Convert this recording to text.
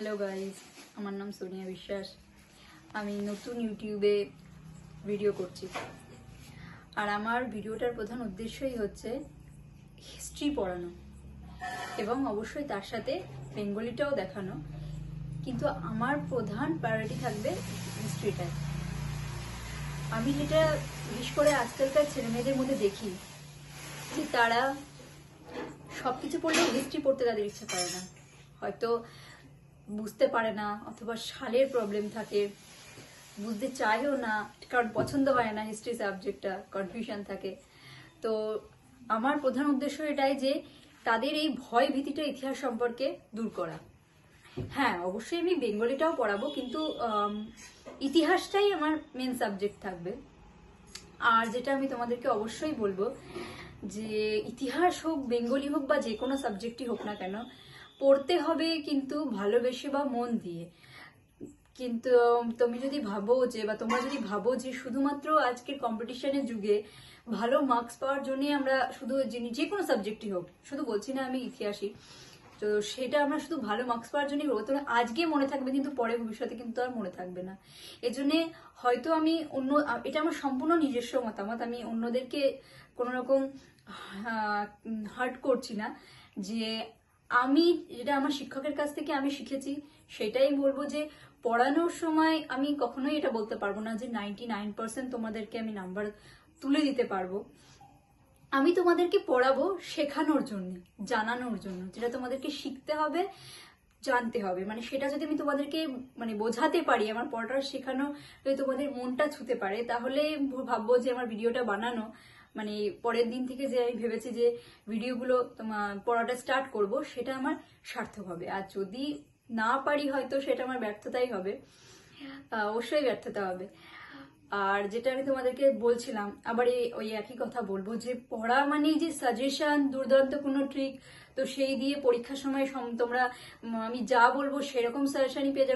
Hello guys, আমার নাম সোনিয়া বিশ্বাস। আমি নতুন ইউটিউবে ভিডিও করছি, আর আমার ভিডিওটার প্রধান উদ্দেশ্যই হচ্ছে হিস্ট্রি পড়ানো এবং অবশ্যই তার সাথে বেঙ্গলিটাও দেখানো। কিন্তু আমার প্রধান প্রায়োরিটি থাকবে হিস্ট্রিটায়। আমি যেটা বিশেষ করে আজকালকার ছেলেমেয়েদের মধ্যে দেখি যে তারা সব কিছু পড়লেও হিস্ট্রি পড়তে তাদের ইচ্ছা করে না, হয়তো বুঝতে পারে না, অথবা সালের প্রবলেম থাকে, বুঝতে চায়ও না, কারণ পছন্দ হয় না হিস্ট্রি সাবজেক্টটা, কনফিউশন থাকে। তো আমার প্রধান উদ্দেশ্য এটাই যে তাদের এই ভয় ভীতিটা ইতিহাস সম্পর্কে দূর করা। হ্যাঁ, অবশ্যই আমি বেঙ্গলিটাও পড়াবো, কিন্তু ইতিহাসটাই আমার মেন সাবজেক্ট থাকবে। আর যেটা আমি তোমাদেরকে অবশ্যই বলবো যে ইতিহাস হোক, বেঙ্গলি হোক, বা যে কোনো সাবজেক্টই হোক না কেন, পড়তে হবে কিন্তু ভালোবেসে বা মন দিয়ে। কিন্তু তুমি যদি ভাবো যে, বা তোমরা যদি ভাবো যে শুধুমাত্র আজকের কম্পিটিশনের যুগে ভালো মার্কস পাওয়ার জন্য আমরা শুধু যে কোনো সাবজেক্টই হোক, শুধু বলছি না আমি ইতিহাসই, তো সেটা আমরা শুধু ভালো মার্কস পাওয়ার জন্যই করবো, তবে আজকে মনে থাকবে কিন্তু পরে ভবিষ্যতে কিন্তু আর মনে থাকবে না। এজন্য হয়তো আমি এটা আমার সম্পূর্ণ নিজস্ব মতামত, আমি অন্যদেরকে কোনো রকম হার্ট করছি না। যে আমি যেটা আমার শিক্ষকের কাছ থেকে আমি শিখেছি সেটাই বলবো, যে পড়ানোর সময় আমি কখনোই এটা বলতে পারবো না যে 99% তোমাদেরকে আমি নাম্বার তুলে দিতে পারবো। আমি তোমাদেরকে পড়াবো শেখানোর জন্য, জানানোর জন্য, যেটা তোমাদেরকে শিখতে হবে, জানতে হবে। মানে সেটা যদি আমি তোমাদেরকে বোঝাতে পারি, আমার পড়াটা শেখানো যদি তোমাদের মনটা ছুতে পারে, তাহলে ভাববো যে আমার ভিডিওটা বানানো, পরের দিন থেকে যে আমি ভেবেছি যে ভিডিওগুলো তোমার পড়াটা স্টার্ট করব, সেটা আমার সার্থক হবে। আর যদি না পারি, হয়তো সেটা আমার ব্যর্থতাই হবে, অবশ্যই ব্যর্থতা হবে। আর যেটা আমি তোমাদেরকে বলছিলাম, আবার ওই একই কথা বলবো, যে পড়া মানেই যে সাজেশন, দুর্দান্ত কোনো ট্রিক তো সেই দিয়ে পরীক্ষার সময় তোমরা আমি যা বলবো সেরকম সাজেশনই পেয়ে যাবে।